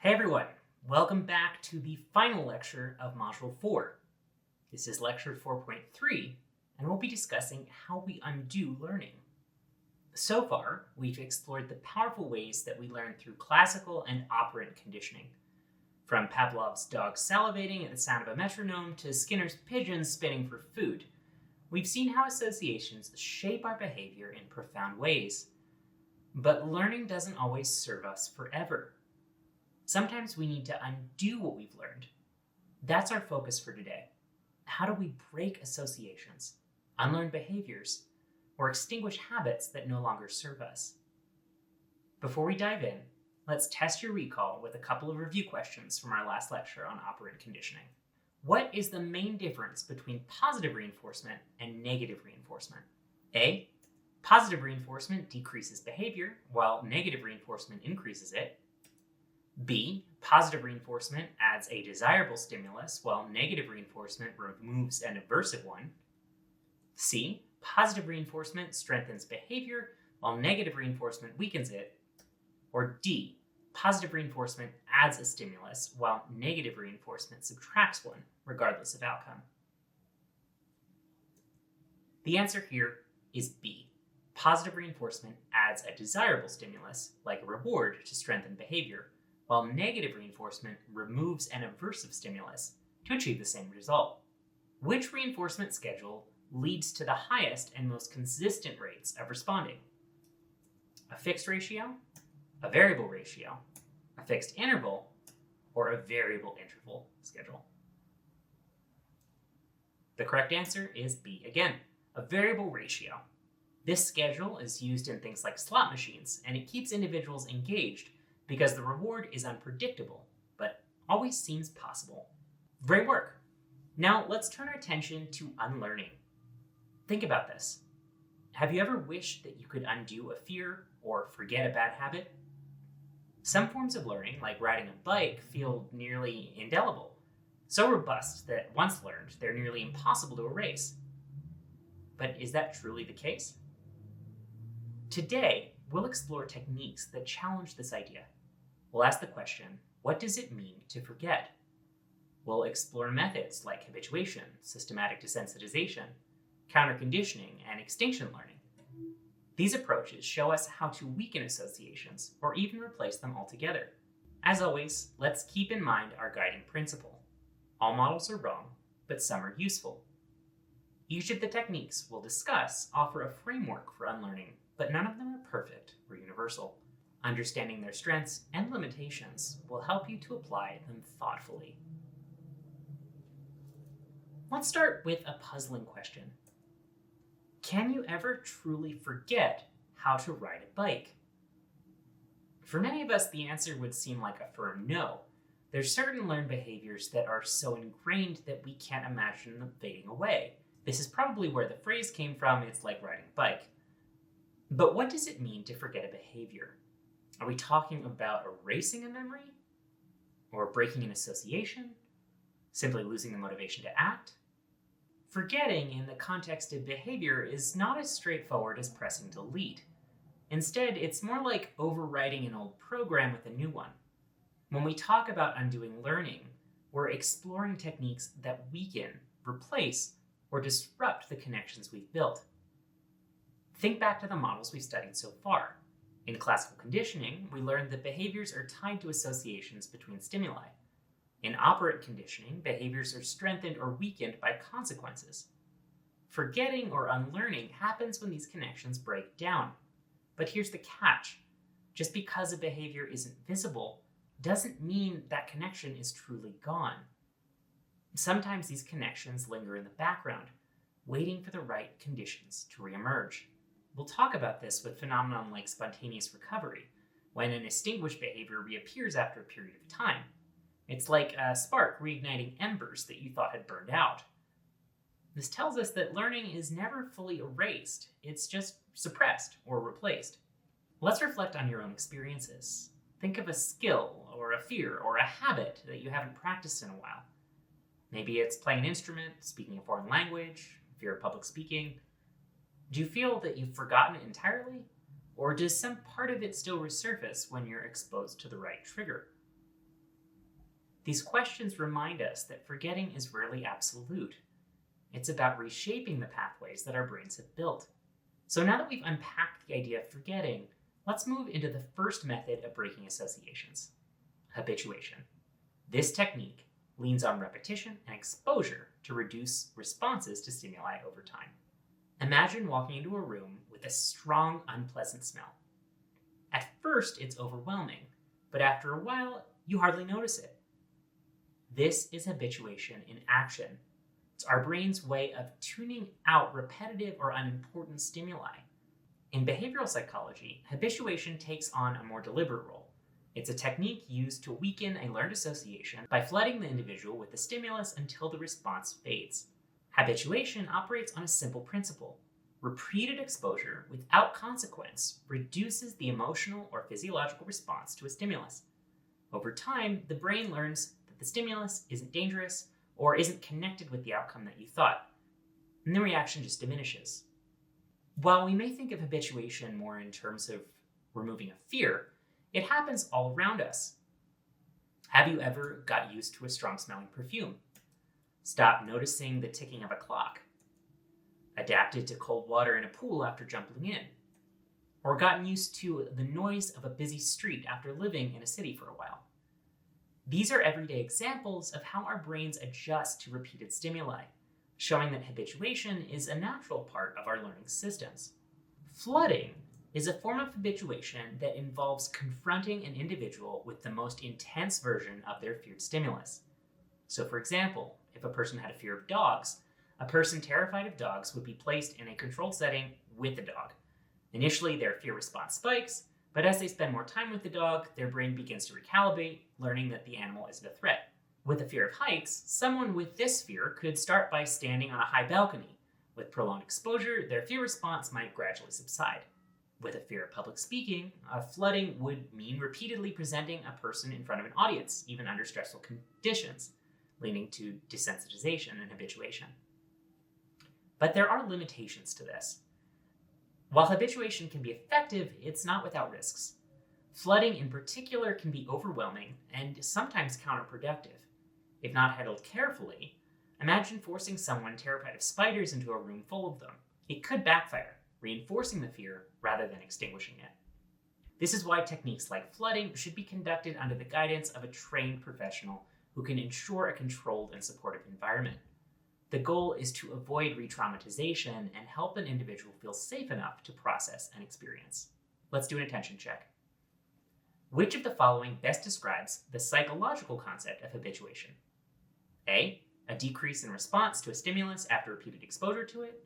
Hey everyone, welcome back to the final lecture of Module 4. This is lecture 4.3, and we'll be discussing how we undo learning. So far, we've explored the powerful ways that we learn through classical and operant conditioning. From Pavlov's dog salivating at the sound of a metronome to Skinner's pigeons spinning for food, we've seen how associations shape our behavior in profound ways. But learning doesn't always serve us forever. Sometimes we need to undo what we've learned. That's our focus for today. How do we break associations, unlearn behaviors, or extinguish habits that no longer serve us? Before we dive in, let's test your recall with a couple of review questions from our last lecture on operant conditioning. What is the main difference between positive reinforcement and negative reinforcement? A. Positive reinforcement decreases behavior, while negative reinforcement increases it. B. Positive reinforcement adds a desirable stimulus, while negative reinforcement removes an aversive one. C. Positive reinforcement strengthens behavior, while negative reinforcement weakens it. Or D. Positive reinforcement adds a stimulus, while negative reinforcement subtracts one, regardless of outcome. The answer here is B. Positive reinforcement adds a desirable stimulus, like a reward, to strengthen behavior, while negative reinforcement removes an aversive stimulus to achieve the same result. Which reinforcement schedule leads to the highest and most consistent rates of responding? A fixed ratio, a variable ratio, a fixed interval, or a variable interval schedule? The correct answer is B again, a variable ratio. This schedule is used in things like slot machines, and it keeps individuals engaged because the reward is unpredictable, but always seems possible. Great work! Now let's turn our attention to unlearning. Think about this. Have you ever wished that you could undo a fear or forget a bad habit? Some forms of learning, like riding a bike, feel nearly indelible, so robust that once learned, they're nearly impossible to erase. But is that truly the case? Today, we'll explore techniques that challenge this idea. We'll ask the question, what does it mean to forget? We'll explore methods like habituation, systematic desensitization, counterconditioning, and extinction learning. These approaches show us how to weaken associations or even replace them altogether. As always, let's keep in mind our guiding principle. All models are wrong, but some are useful. Each of the techniques we'll discuss offer a framework for unlearning, but none of them are perfect or universal. Understanding their strengths and limitations will help you to apply them thoughtfully. Let's start with a puzzling question. Can you ever truly forget how to ride a bike? For many of us, the answer would seem like a firm no. There's certain learned behaviors that are so ingrained that we can't imagine them fading away. This is probably where the phrase came from, it's like riding a bike. But what does it mean to forget a behavior? Are we talking about erasing a memory? Or breaking an association? Simply losing the motivation to act? Forgetting in the context of behavior is not as straightforward as pressing delete. Instead, it's more like overwriting an old program with a new one. When we talk about undoing learning, we're exploring techniques that weaken, replace, or disrupt the connections we've built. Think back to the models we've studied so far. In classical conditioning, we learned that behaviors are tied to associations between stimuli. In operant conditioning, behaviors are strengthened or weakened by consequences. Forgetting or unlearning happens when these connections break down. But here's the catch. Just because a behavior isn't visible doesn't mean that connection is truly gone. Sometimes these connections linger in the background, waiting for the right conditions to reemerge. We'll talk about this with phenomena like spontaneous recovery, when an extinguished behavior reappears after a period of time. It's like a spark reigniting embers that you thought had burned out. This tells us that learning is never fully erased, it's just suppressed or replaced. Let's reflect on your own experiences. Think of a skill or a fear or a habit that you haven't practiced in a while. Maybe it's playing an instrument, speaking a foreign language, fear of public speaking. Do you feel that you've forgotten it entirely? Or does some part of it still resurface when you're exposed to the right trigger? These questions remind us that forgetting is rarely absolute. It's about reshaping the pathways that our brains have built. So now that we've unpacked the idea of forgetting, let's move into the first method of breaking associations: habituation. This technique leans on repetition and exposure to reduce responses to stimuli over time. Imagine walking into a room with a strong, unpleasant smell. At first, it's overwhelming, but after a while, you hardly notice it. This is habituation in action. It's our brain's way of tuning out repetitive or unimportant stimuli. In behavioral psychology, habituation takes on a more deliberate role. It's a technique used to weaken a learned association by flooding the individual with the stimulus until the response fades. Habituation operates on a simple principle. Repeated exposure without consequence reduces the emotional or physiological response to a stimulus. Over time, the brain learns that the stimulus isn't dangerous or isn't connected with the outcome that you thought, and the reaction just diminishes. While we may think of habituation more in terms of removing a fear, it happens all around us. Have you ever got used to a strong-smelling perfume? Stopped noticing the ticking of a clock? Adapted to cold water in a pool after jumping in? Or gotten used to the noise of a busy street after living in a city for a while? These are everyday examples of how our brains adjust to repeated stimuli, showing that habituation is a natural part of our learning systems. Flooding is a form of habituation that involves confronting an individual with the most intense version of their feared stimulus. So, for example, if a person had a fear of dogs, a person terrified of dogs would be placed in a controlled setting with a dog. Initially, their fear response spikes, but as they spend more time with the dog, their brain begins to recalibrate, learning that the animal isn't a threat. With a fear of heights, someone with this fear could start by standing on a high balcony. With prolonged exposure, their fear response might gradually subside. With a fear of public speaking, flooding would mean repeatedly presenting a person in front of an audience, even under stressful conditions, leading to desensitization and habituation. But there are limitations to this. While habituation can be effective, it's not without risks. Flooding in particular can be overwhelming and sometimes counterproductive. If not handled carefully, imagine forcing someone terrified of spiders into a room full of them. It could backfire, reinforcing the fear rather than extinguishing it. This is why techniques like flooding should be conducted under the guidance of a trained professional who can ensure a controlled and supportive environment. The goal is to avoid re-traumatization and help an individual feel safe enough to process an experience. Let's do an attention check. Which of the following best describes the psychological concept of habituation? A, a decrease in response to a stimulus after repeated exposure to it.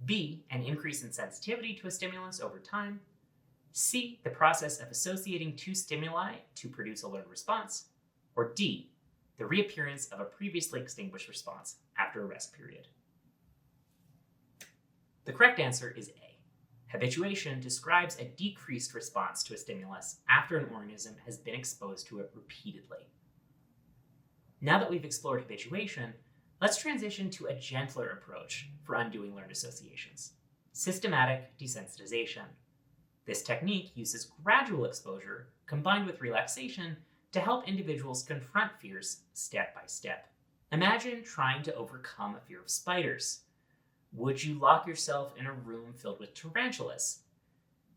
B, an increase in sensitivity to a stimulus over time. C, the process of associating two stimuli to produce a learned response. Or D, the reappearance of a previously extinguished response after a rest period. The correct answer is A. Habituation describes a decreased response to a stimulus after an organism has been exposed to it repeatedly. Now that we've explored habituation, let's transition to a gentler approach for undoing learned associations: systematic desensitization. This technique uses gradual exposure combined with relaxation to help individuals confront fears step by step. Imagine trying to overcome a fear of spiders. Would you lock yourself in a room filled with tarantulas?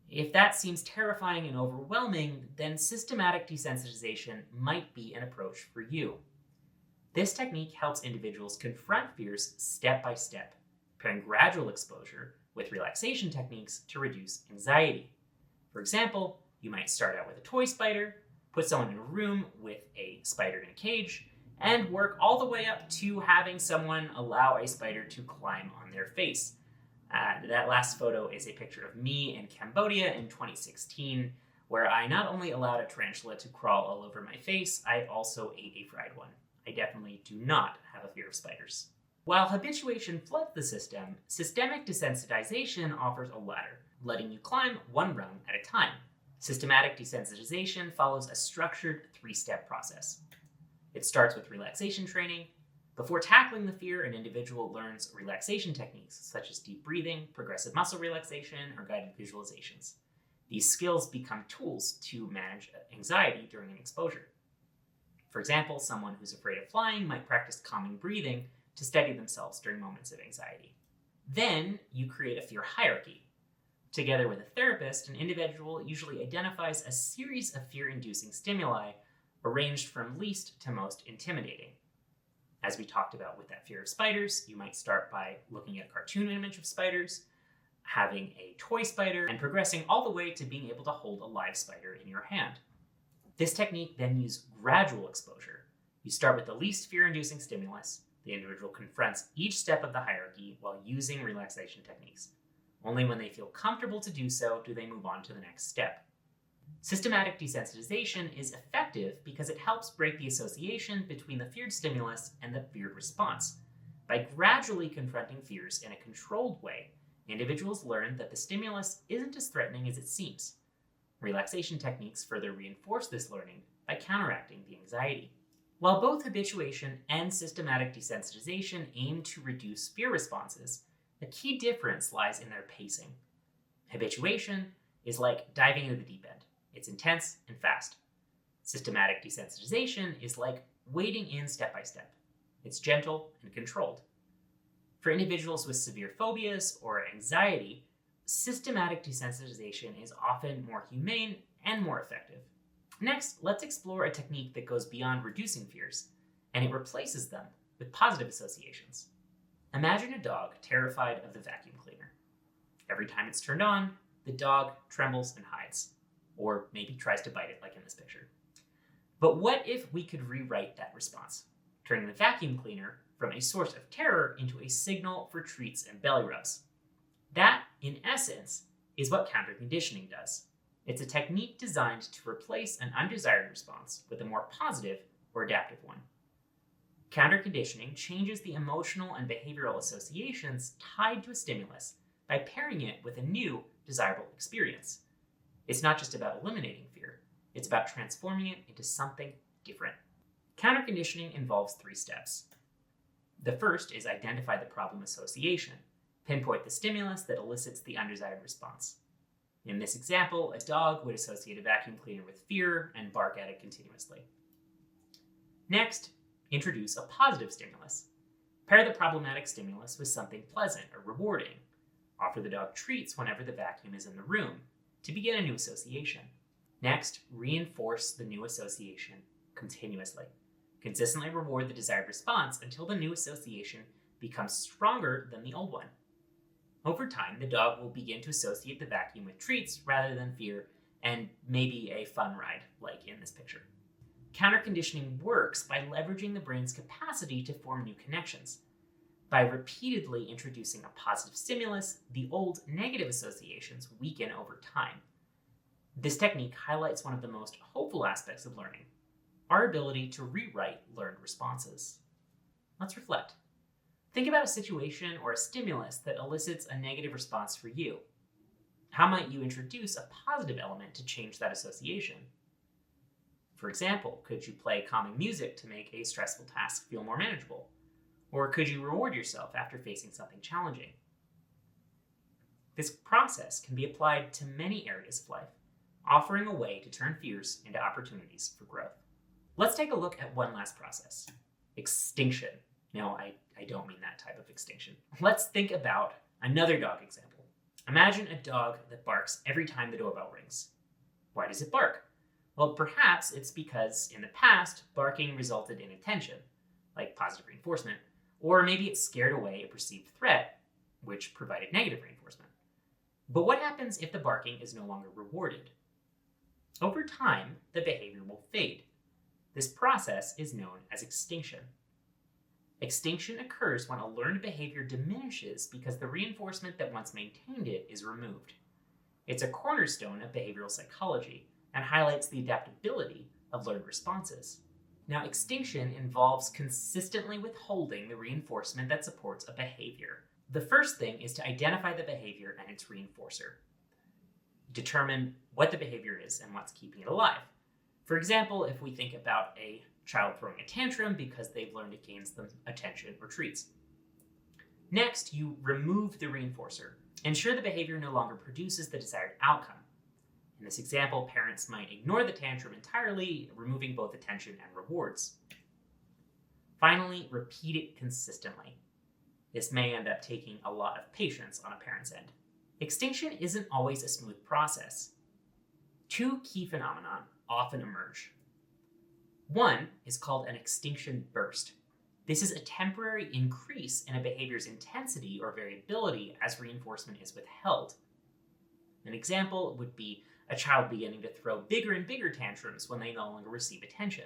If that seems terrifying and overwhelming, then systematic desensitization might be an approach for you. This technique helps individuals confront fears step by step, pairing gradual exposure with relaxation techniques to reduce anxiety. For example, you might start out with a toy spider, put someone in a room with a spider in a cage, and work all the way up to having someone allow a spider to climb on their face. That last photo is a picture of me in Cambodia in 2016, where I not only allowed a tarantula to crawl all over my face, I also ate a fried one. I definitely do not have a fear of spiders. While habituation floods the system, systemic desensitization offers a ladder, letting you climb one rung at a time. Systematic desensitization follows a structured three-step process. It starts with relaxation training. Before tackling the fear, an individual learns relaxation techniques such as deep breathing, progressive muscle relaxation, or guided visualizations. These skills become tools to manage anxiety during an exposure. For example, someone who's afraid of flying might practice calming breathing to steady themselves during moments of anxiety. Then you create a fear hierarchy. Together with a therapist, an individual usually identifies a series of fear-inducing stimuli arranged from least to most intimidating. As we talked about with that fear of spiders, you might start by looking at a cartoon image of spiders, having a toy spider, and progressing all the way to being able to hold a live spider in your hand. This technique then uses gradual exposure. You start with the least fear-inducing stimulus. The individual confronts each step of the hierarchy while using relaxation techniques. Only when they feel comfortable to do so do they move on to the next step. Systematic desensitization is effective because it helps break the association between the feared stimulus and the feared response. By gradually confronting fears in a controlled way, individuals learn that the stimulus isn't as threatening as it seems. Relaxation techniques further reinforce this learning by counteracting the anxiety. While both habituation and systematic desensitization aim to reduce fear responses, the key difference lies in their pacing. Habituation is like diving into the deep end. It's intense and fast. Systematic desensitization is like wading in step by step. It's gentle and controlled. For individuals with severe phobias or anxiety, systematic desensitization is often more humane and more effective. Next, let's explore a technique that goes beyond reducing fears, and it replaces them with positive associations. Imagine a dog terrified of the vacuum cleaner. Every time it's turned on, the dog trembles and hides, or maybe tries to bite it like in this picture. But what if we could rewrite that response, turning the vacuum cleaner from a source of terror into a signal for treats and belly rubs? That, in essence, is what counterconditioning does. It's a technique designed to replace an undesired response with a more positive or adaptive one. Counterconditioning changes the emotional and behavioral associations tied to a stimulus by pairing it with a new, desirable experience. It's not just about eliminating fear, it's about transforming it into something different. Counterconditioning involves 3 steps. The first is identify the problem association, pinpoint the stimulus that elicits the undesired response. In this example, a dog would associate a vacuum cleaner with fear and bark at it continuously. Next, introduce a positive stimulus. Pair the problematic stimulus with something pleasant or rewarding. Offer the dog treats whenever the vacuum is in the room to begin a new association. Next, reinforce the new association continuously. Consistently reward the desired response until the new association becomes stronger than the old one. Over time, the dog will begin to associate the vacuum with treats rather than fear and maybe a fun ride, like in this picture. Counterconditioning works by leveraging the brain's capacity to form new connections. By repeatedly introducing a positive stimulus, the old negative associations weaken over time. This technique highlights one of the most hopeful aspects of learning, our ability to rewrite learned responses. Let's reflect. Think about a situation or a stimulus that elicits a negative response for you. How might you introduce a positive element to change that association? For example, could you play calming music to make a stressful task feel more manageable? Or could you reward yourself after facing something challenging? This process can be applied to many areas of life, offering a way to turn fears into opportunities for growth. Let's take a look at one last process, extinction. No, I don't mean that type of extinction. Let's think about another dog example. Imagine a dog that barks every time the doorbell rings. Why does it bark? Well, perhaps it's because in the past, barking resulted in attention, like positive reinforcement, or maybe it scared away a perceived threat, which provided negative reinforcement. But what happens if the barking is no longer rewarded? Over time, the behavior will fade. This process is known as extinction. Extinction occurs when a learned behavior diminishes because the reinforcement that once maintained it is removed. It's a cornerstone of behavioral psychology and highlights the adaptability of learned responses. Now, extinction involves consistently withholding the reinforcement that supports a behavior. The first thing is to identify the behavior and its reinforcer. Determine what the behavior is and what's keeping it alive. For example, if we think about a child throwing a tantrum because they've learned it gains them attention or treats. Next, you remove the reinforcer. Ensure the behavior no longer produces the desired outcome. In this example, parents might ignore the tantrum entirely, removing both attention and rewards. Finally, repeat it consistently. This may end up taking a lot of patience on a parent's end. Extinction isn't always a smooth process. Two key phenomena often emerge. One is called an extinction burst. This is a temporary increase in a behavior's intensity or variability as reinforcement is withheld. An example would be a child beginning to throw bigger and bigger tantrums when they no longer receive attention.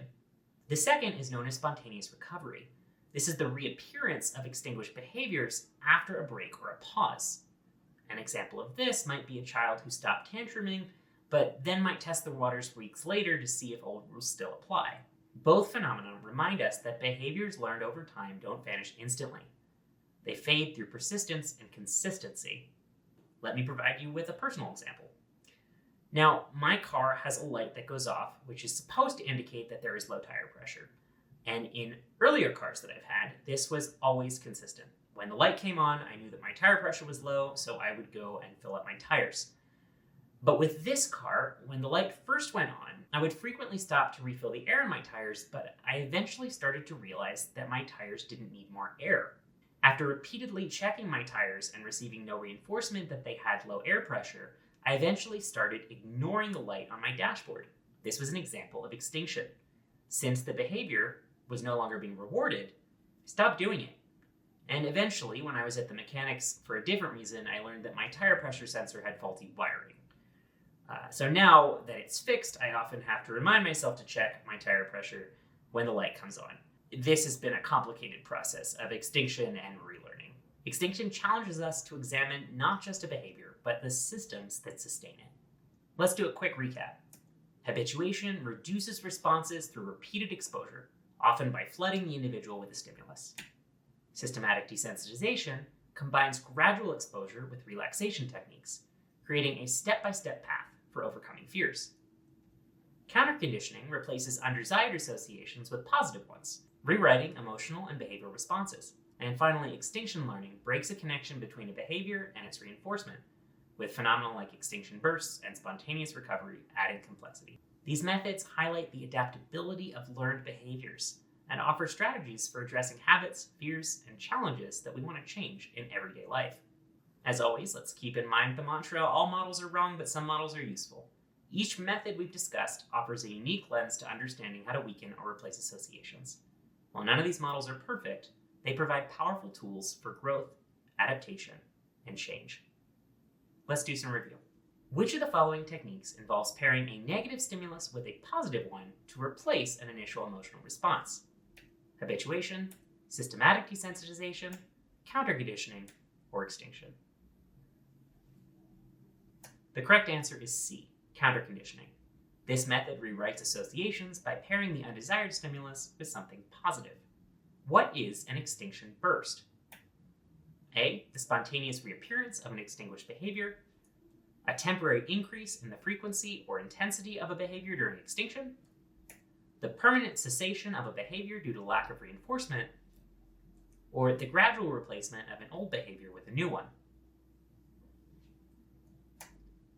The second is known as spontaneous recovery. This is the reappearance of extinguished behaviors after a break or a pause. An example of this might be a child who stopped tantruming, but then might test the waters weeks later to see if old rules still apply. Both phenomena remind us that behaviors learned over time don't vanish instantly. They fade through persistence and consistency. Let me provide you with a personal example. Now, my car has a light that goes off, which is supposed to indicate that there is low tire pressure. And in earlier cars that I've had, this was always consistent. When the light came on, I knew that my tire pressure was low, so I would go and fill up my tires. But with this car, when the light first went on, I would frequently stop to refill the air in my tires, but I eventually started to realize that my tires didn't need more air. After repeatedly checking my tires and receiving no reinforcement that they had low air pressure, I eventually started ignoring the light on my dashboard. This was an example of extinction. Since the behavior was no longer being rewarded, I stopped doing it. And eventually, when I was at the mechanics for a different reason, I learned that my tire pressure sensor had faulty wiring. So now that it's fixed, I often have to remind myself to check my tire pressure when the light comes on. This has been a complicated process of extinction and relearning. Extinction challenges us to examine not just a behavior, but the systems that sustain it. Let's do a quick recap. Habituation reduces responses through repeated exposure, often by flooding the individual with a stimulus. Systematic desensitization combines gradual exposure with relaxation techniques, creating a step-by-step path for overcoming fears. Counterconditioning replaces undesired associations with positive ones, rewriting emotional and behavioral responses. And finally, extinction learning breaks a connection between a behavior and its reinforcement, with phenomena like extinction bursts and spontaneous recovery adding complexity. These methods highlight the adaptability of learned behaviors and offer strategies for addressing habits, fears, and challenges that we want to change in everyday life. As always, let's keep in mind the mantra, all models are wrong, but some models are useful. Each method we've discussed offers a unique lens to understanding how to weaken or replace associations. While none of these models are perfect, they provide powerful tools for growth, adaptation, and change. Let's do some review. Which of the following techniques involves pairing a negative stimulus with a positive one to replace an initial emotional response? Habituation, systematic desensitization, counterconditioning, or extinction? The correct answer is C, counterconditioning. This method rewrites associations by pairing the undesired stimulus with something positive. What is an extinction burst? A, the spontaneous reappearance of an extinguished behavior, a temporary increase in the frequency or intensity of a behavior during extinction, the permanent cessation of a behavior due to lack of reinforcement, or the gradual replacement of an old behavior with a new one.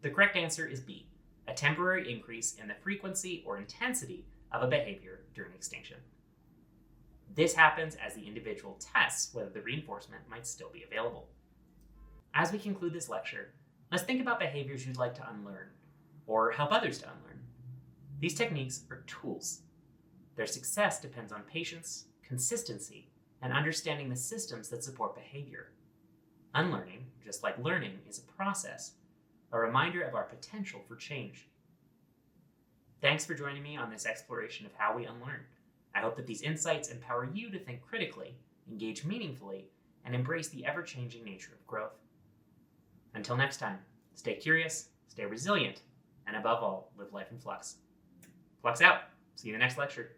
The correct answer is B, a temporary increase in the frequency or intensity of a behavior during extinction. This happens as the individual tests whether the reinforcement might still be available. As we conclude this lecture, let's think about behaviors you'd like to unlearn, or help others to unlearn. These techniques are tools. Their success depends on patience, consistency, and understanding the systems that support behavior. Unlearning, just like learning, is a process, a reminder of our potential for change. Thanks for joining me on this exploration of how we unlearn. I hope that these insights empower you to think critically, engage meaningfully, and embrace the ever-changing nature of growth. Until next time, stay curious, stay resilient, and above all, live life in flux. Flux out. See you in the next lecture.